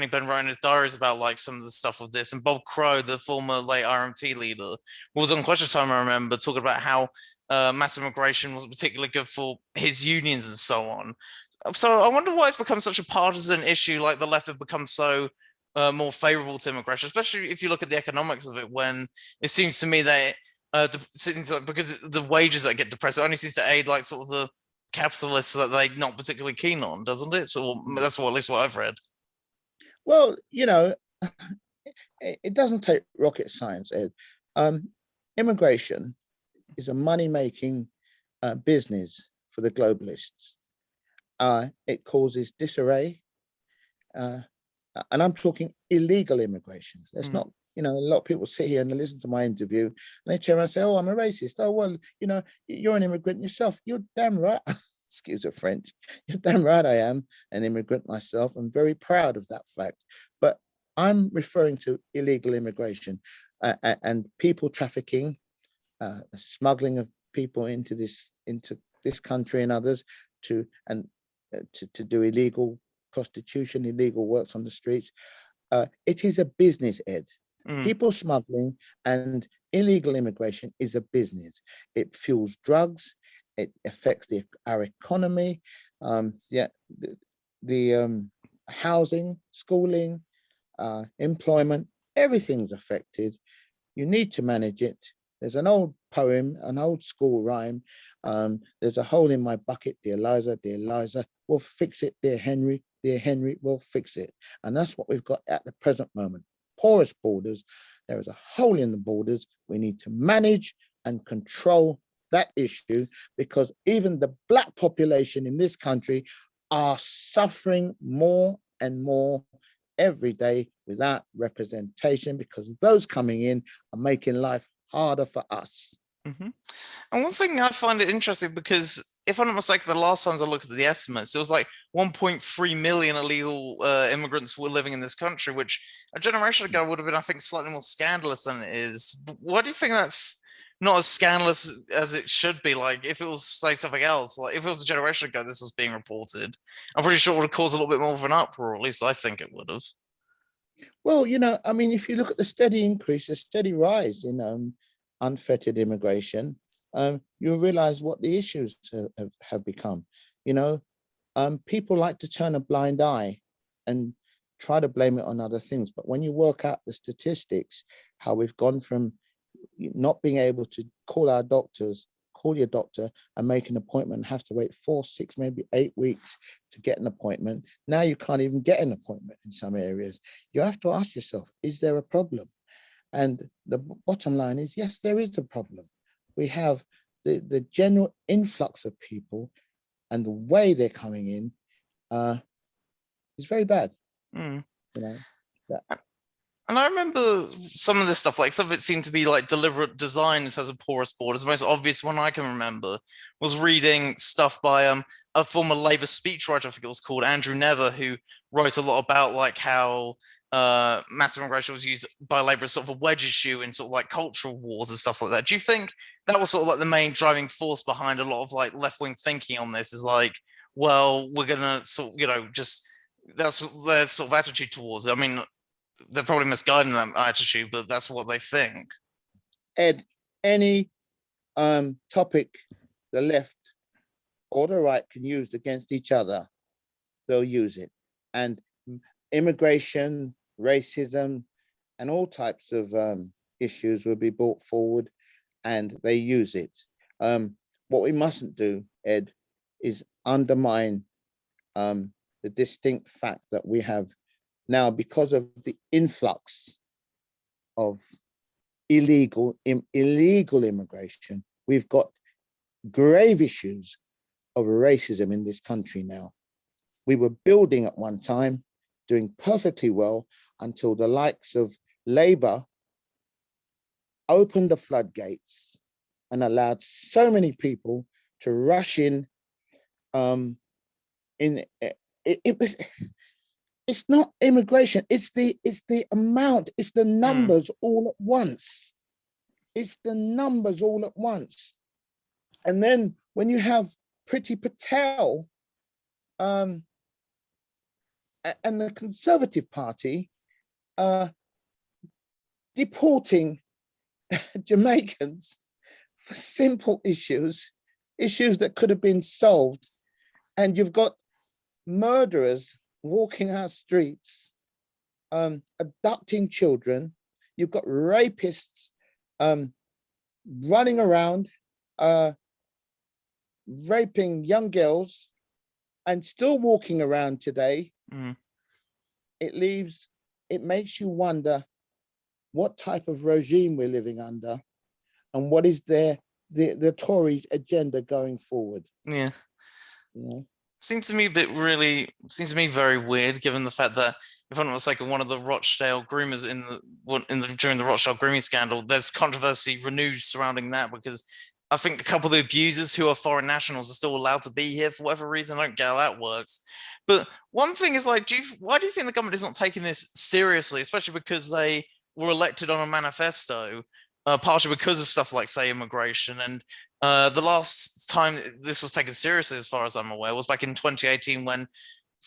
Benn wrote in his diaries about like some of the stuff of this, and Bob Crow, the former late RMT leader, was on Question Time, I remember, talking about how mass immigration wasn't particularly good for his unions and so on. So I wonder why it's become such a partisan issue. Like, the left have become so more favorable to immigration, especially if you look at the economics of it, when it seems to me that because the wages that get depressed, it only seems to aid like sort of the capitalists that they're not particularly keen on, doesn't it? So that's at least what I've read. Well, it doesn't take rocket science, Ed. Immigration is a money-making business for the globalists. It causes disarray, and I'm talking illegal immigration. Let's not, a lot of people sit here and they listen to my interview and they turn around and say, oh, I'm a racist. Oh, well, you're an immigrant yourself. You're damn right. Excuse the French. You're damn right I am an immigrant myself. I'm very proud of that fact. But I'm referring to illegal immigration and people trafficking, smuggling of people into this country and others to do illegal prostitution, illegal works on the streets. It is a business, Ed. People smuggling and illegal immigration is a business. It fuels drugs. It affects our economy. The housing, schooling, employment, everything's affected. You need to manage it. There's an old poem, an old school rhyme. There's a hole in my bucket, dear Liza, we'll fix it, dear Henry, we'll fix it. And that's what we've got at the present moment. Porous borders. There is a hole in the borders. We need to manage and control that issue, because even the Black population in this country are suffering more and more every day without representation, because those coming in are making life harder for us. And one thing I find it interesting, because if I'm not mistaken, the last times I looked at the estimates, it was like 1.3 million illegal immigrants were living in this country, which a generation ago would have been, I think, slightly more scandalous than it is. Why do you think that's not as scandalous as it should be. Like if it was say something else, like if it was a generation ago, this was being reported, I'm pretty sure it would have caused a little bit more of an uproar. At least I think it would have. Well, I mean, if you look at the steady increase, the steady rise in unfettered immigration, you'll realize what the issues have become. You know, people like to turn a blind eye and try to blame it on other things. But when you work out the statistics, how we've gone from not being able to call your doctor and make an appointment, have to wait 4, 6, maybe 8 weeks to get an appointment. Now you can't even get an appointment in some areas. You have to ask yourself, is there a problem? And the bottom line is, yes, there is a problem. We have the general influx of people, and the way they're coming in is very bad. Mm. You know, that And I remember some of this stuff, like some of it seemed to be like deliberate design as a porous border. The most obvious one I can remember was reading stuff by a former Labour speechwriter, I think it was called Andrew Never, who wrote a lot about like how massive immigration was used by Labour as sort of a wedge issue in sort of like cultural wars and stuff like that. Do you think that was sort of like the main driving force behind a lot of like left-wing thinking on this? Is like, well, we're gonna sort of, just that's their sort of attitude towards it. I mean, they're probably misguiding that attitude, but that's what they think. Ed, any topic the left or the right can use against each other, they'll use it. And immigration, racism, and all types of issues will be brought forward, and they use it. What we mustn't do, Ed, is undermine the distinct fact that we have now, because of the influx of illegal immigration, we've got grave issues of racism in this country now. We were building at one time, doing perfectly well, until the likes of Labour opened the floodgates and allowed so many people to rush in. It's not immigration, it's the amount, it's the numbers all at once. It's the numbers all at once. And then when you have Priti Patel and the Conservative Party deporting Jamaicans for simple issues that could have been solved, and you've got murderers walking our streets, abducting children, you've got rapists running around, raping young girls, and still walking around today. It makes you wonder what type of regime we're living under, and what is the Tories' agenda going forward. Yeah. You know? Seems to me very weird, given the fact that, if I'm not mistaken, one of the Rochdale groomers during the Rochdale grooming scandal, there's controversy renewed surrounding that, because I think a couple of the abusers who are foreign nationals are still allowed to be here for whatever reason. I don't get how that works. But one thing is, like, why do you think the government is not taking this seriously, especially because they were elected on a manifesto, partially because of stuff like, say, immigration? And the last time this was taken seriously, as far as I'm aware, was back in 2018 when,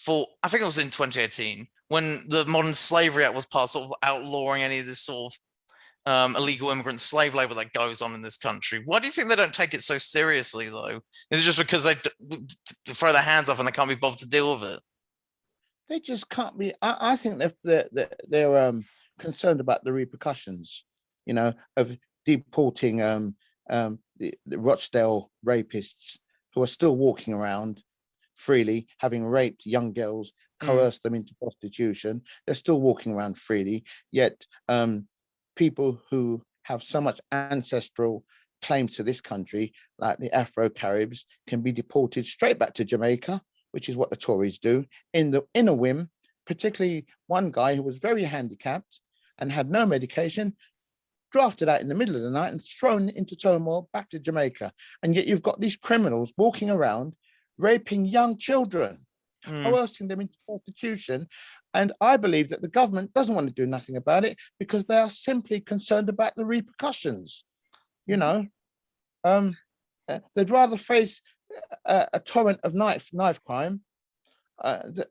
I think it was in 2018, when the Modern Slavery Act was passed, sort of outlawing any of this sort of illegal immigrant slave labor that goes on in this country. Why do you think they don't take it so seriously, though? Is it just because they throw their hands up and they can't be bothered to deal with it? They just can't be. I think they're concerned about the repercussions, of deporting the Rochdale rapists who are still walking around freely, having raped young girls, coerced them into prostitution. They're still walking around freely, yet people who have so much ancestral claims to this country, like the Afro-Caribs, can be deported straight back to Jamaica, which is what the Tories do, in a whim. Particularly one guy who was very handicapped and had no medication, drafted out in the middle of the night and thrown into turmoil back to Jamaica. And yet you've got these criminals walking around, raping young children, coercing them into prostitution. And I believe that the government doesn't want to do nothing about it because they are simply concerned about the repercussions. You know, they'd rather face a torrent of knife crime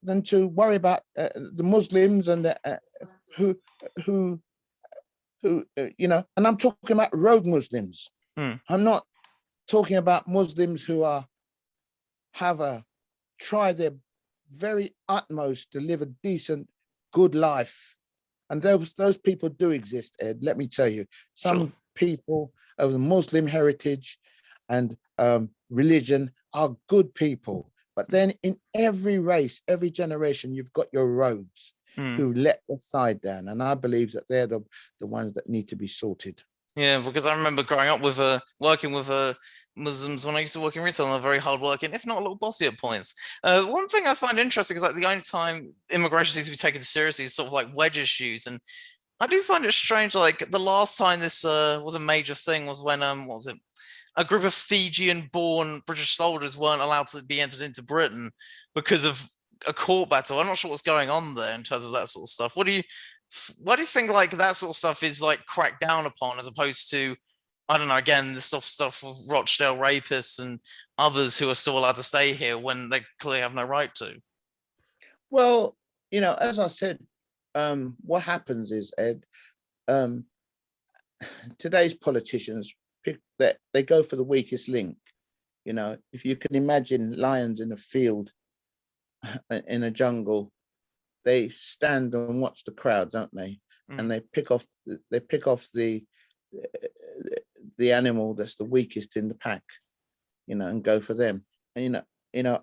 than to worry about the Muslims and who who you know. And I'm talking about rogue Muslims. I'm not talking about Muslims who try their very utmost to live a decent, good life. And those people do exist, Ed. Let me tell you, some people of the Muslim heritage and religion are good people. But then in every race, every generation, you've got your rogues who let the side down. And I believe that they're the ones that need to be sorted. Yeah, because I remember growing up with working with Muslims when I used to work in retail, and they're very hardworking, if not a little bossy at points. One thing I find interesting is like the only time immigration seems to be taken seriously is sort of like wedge issues, and I do find it strange. Like the last time this was a major thing was when what was it? A group of Fijian-born British soldiers weren't allowed to be entered into Britain because of a court battle. I'm not sure what's going on there in terms of that sort of stuff. Why do you think like that sort of stuff is like cracked down upon as opposed to, I don't know, again, the stuff with Rochdale rapists and others who are still allowed to stay here when they clearly have no right to? Well, you know, as I said, what happens is, Ed, today's politicians pick that they go for the weakest link. You know, if you can imagine lions in a field, in a jungle, they stand and watch the crowd, don't they? And they pick off the animal that's the weakest in the pack, you know, and go for them. And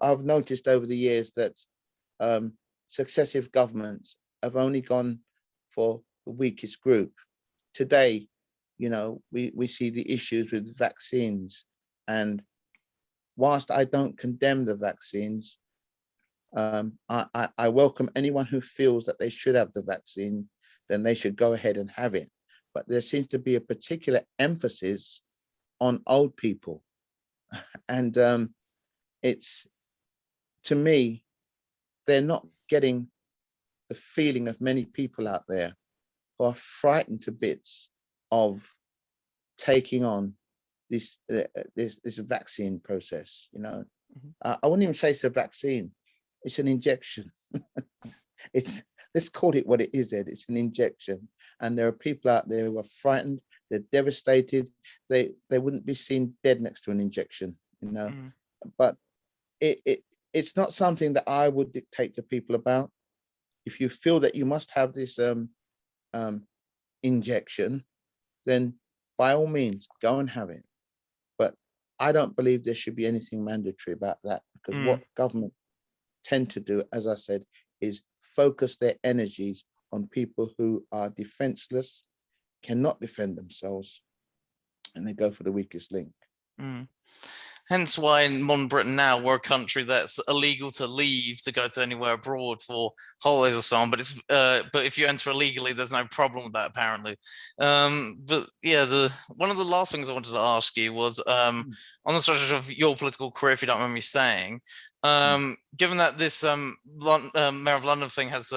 I've noticed over the years that successive governments have only gone for the weakest group. Today, you know, we see the issues with vaccines, and whilst I don't condemn the vaccines, I welcome anyone who feels that they should have the vaccine, then they should go ahead and have it. But there seems to be a particular emphasis on old people. And it's, to me, they're not getting the feeling of many people out there who are frightened to bits of taking on this vaccine process. You know, I wouldn't even say it's a vaccine; it's an injection. Let's call it what it is, Ed. It's an injection, and there are people out there who are frightened. They're devastated. They wouldn't be seen dead next to an injection, you know. But it's not something that I would dictate to people about. If you feel that you must have this injection, then by all means go and have it. But I don't believe there should be anything mandatory about that, because what government tend to do, as I said, is focus their energies on people who are defenseless, cannot defend themselves, and they go for the weakest link. Hence why in modern Britain now we're a country that's illegal to leave to go to anywhere abroad for holidays or so on. But it's but if you enter illegally, there's no problem with that apparently. But yeah, one of the last things I wanted to ask you was on the subject of your political career, if you don't mind me saying, given that this Mayor of London thing has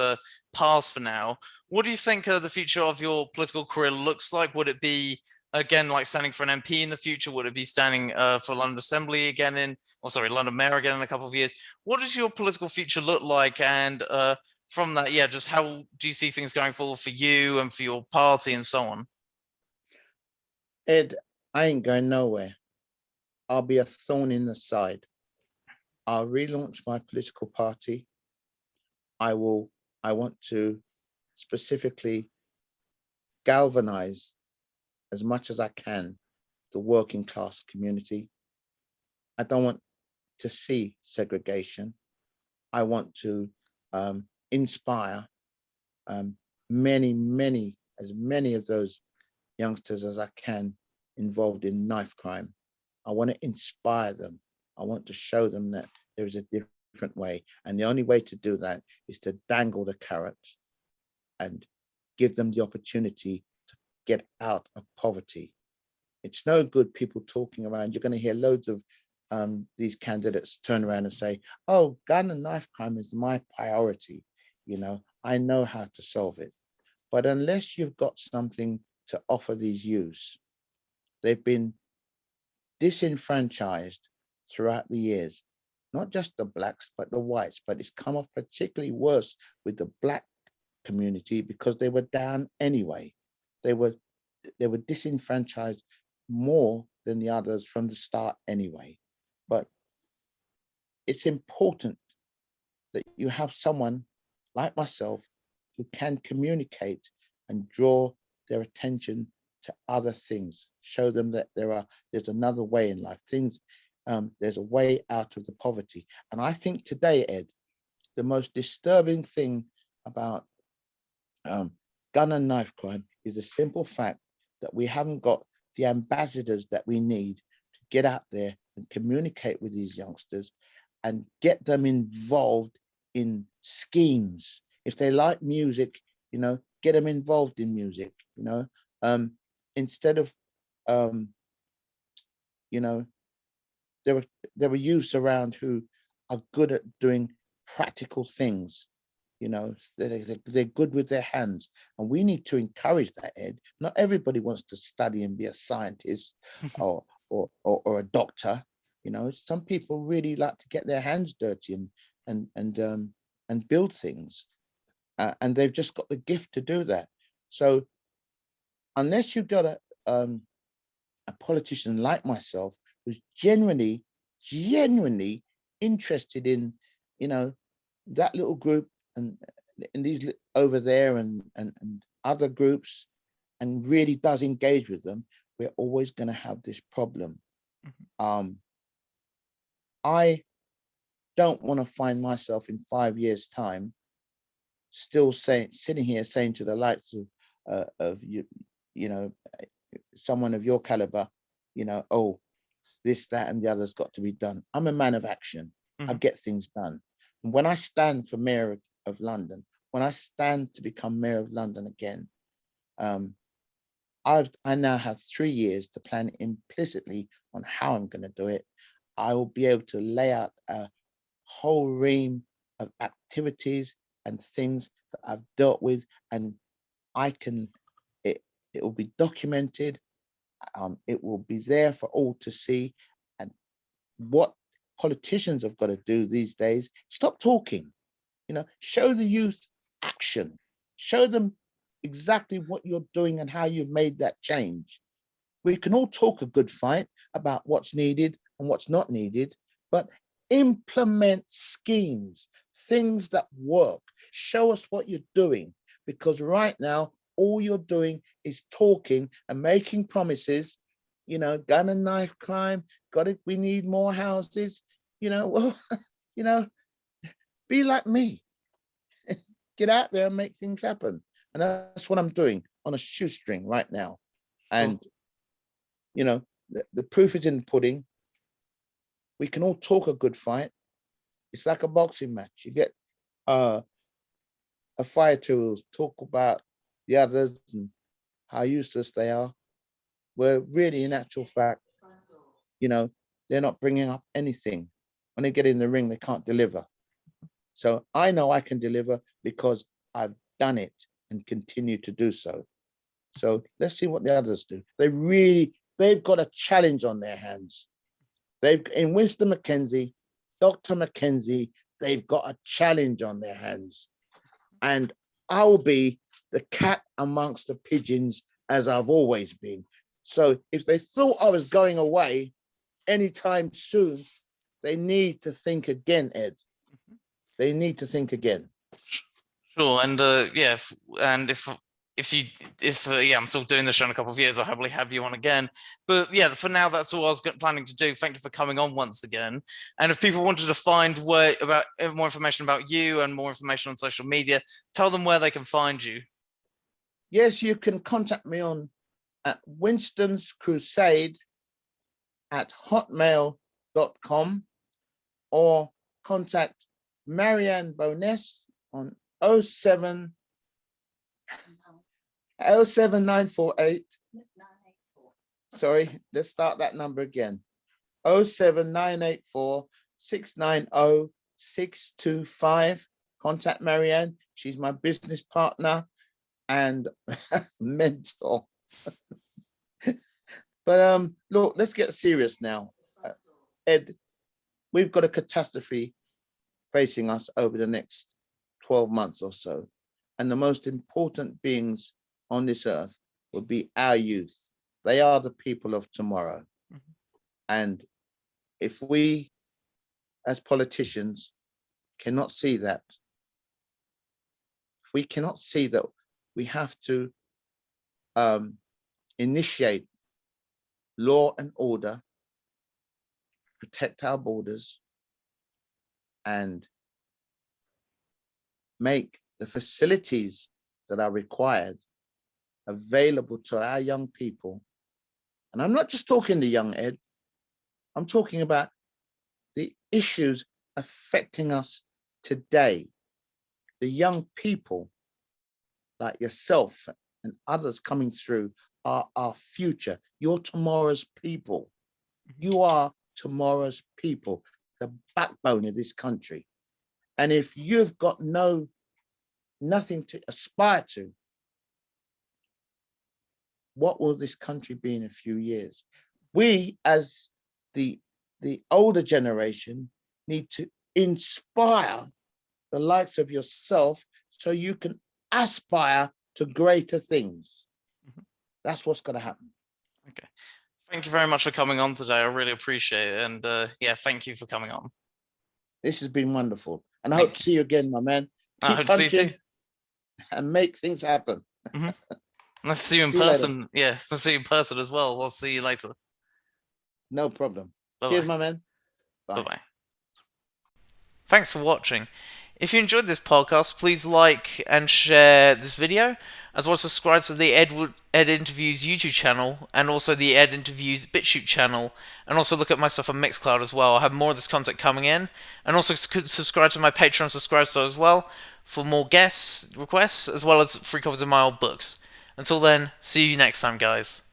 passed for now, what do you think the future of your political career looks like? Would it be again like standing for an MP in the future? Would it be standing for London Assembly again London Mayor again in a couple of years? What does your political future look like? And from that, yeah, just how do you see things going forward for you and for your party and so on? Ed, I ain't going nowhere. I'll be a thorn in the side. I'll relaunch my political party. I want to specifically galvanize as much as I can the working class community. I don't want to see segregation. I want to inspire as many of those youngsters as I can involved in knife crime. I want to inspire them. I want to show them that there is a different way. And the only way to do that is to dangle the carrot and give them the opportunity to get out of poverty. It's no good people talking around. You're going to hear loads of these candidates turn around and say, oh, gun and knife crime is my priority. You know, I know how to solve it. But unless you've got something to offer these youths, they've been disenfranchised throughout the years, not just the blacks, but the whites. But it's come off particularly worse with the black community because they were down anyway. They were disenfranchised more than the others from the start anyway. But it's important that you have someone like myself who can communicate and draw their attention to other things, show them that there's another way in life. There's a way out of the poverty. And I think today, Ed, the most disturbing thing about gun and knife crime is the simple fact that we haven't got the ambassadors that we need to get out there and communicate with these youngsters and get them involved in schemes. If they like music, get them involved in music, instead of, there were youths around who are good at doing practical things. They're good with their hands, and we need to encourage that, Ed. Not everybody wants to study and be a scientist or a doctor. Some people really like to get their hands dirty and build things, and they've just got the gift to do that. So unless you've got a politician like myself who's genuinely interested in, that little group and these over there and other groups, and really does engage with them, we're always going to have this problem. Mm-hmm. I don't want to find myself in 5 years' time still sitting here saying to the likes of you, someone of your caliber, oh, this, that, and the other's got to be done. I'm a man of action. Mm-hmm. I get things done. And when I stand for Mayor of London, when I stand to become Mayor of London again, I now have 3 years to plan implicitly on how I'm going to do it. I will be able to lay out a whole ream of activities and things that I've dealt with, and it will be documented. It will be there for all to see. And what politicians have got to do these days, stop talking, show the youth action, show them exactly what you're doing and how you've made that change. We can all talk a good fight about what's needed and what's not needed, but implement schemes, things that work. Show us what you're doing, because right now, all you're doing is talking and making promises, gun and knife crime, we need more houses, well, be like me. Get out there and make things happen. And that's what I'm doing on a shoestring right now. And, the proof is in the pudding. We can all talk a good fight. It's like a boxing match. You get a fighter who talk about the others and how useless they are, where really, in actual fact, they're not bringing up anything. When they get in the ring, they can't deliver. So I know I can deliver because I've done it and continue to do so. So let's see what the others do. They've got a challenge on their hands. In Winston McKenzie, Dr. McKenzie, they've got a challenge on their hands. And I'll be the cat amongst the pigeons, as I've always been. So if they thought I was going away anytime soon, they need to think again, Ed. They need to think again. Sure, and I'm still doing this show in a couple of years, I'll happily have you on again. But yeah, for now, that's all I was planning to do. Thank you for coming on once again. And if people wanted to find more information about you and more information on social media, tell them where they can find you. Yes, you can contact me at Winston's Crusade at hotmail.com, or contact Marianne Bowness on 07948. Sorry, let's start that number again. 07984 690 625. Contact Marianne. She's my business partner and mentor. But look, let's get serious now. Ed, we've got a catastrophe facing us over the next 12 months or so. And the most important beings on this earth will be our youth. They are the people of tomorrow. Mm-hmm. And if we, as politicians, cannot see that, we cannot see that we have to initiate law and order, protect our borders, and make the facilities that are required available to our young people. And I'm not just talking to young Ed, I'm talking about the issues affecting us today. The young people like yourself and others coming through are our future. You're tomorrow's people. You are tomorrow's people, the backbone of this country. And if you've got nothing to aspire to, what will this country be in a few years? We, as the older generation, need to inspire the likes of yourself so you can aspire to greater things. Mm-hmm. That's what's going to happen. Okay. Thank you very much for coming on today. I really appreciate it. And yeah, thank you for coming on. This has been wonderful. And I hope to see you again, my man. Keep punching and make things happen. Mm-hmm. Let's see you in person. Yeah, let's see you in person as well. We'll see you later. No problem. Bye-bye. Cheers, my man. Bye. Bye-bye. Thanks for watching. If you enjoyed this podcast, please like and share this video, as well as subscribe to the Ed Interviews YouTube channel, and also the Ed Interviews BitChute channel, and also look at my stuff on Mixcloud as well. I have more of this content coming in, and also subscribe to my Patreon subscribe star as well for more guest requests, as well as free copies of my old books. Until then, see you next time, guys.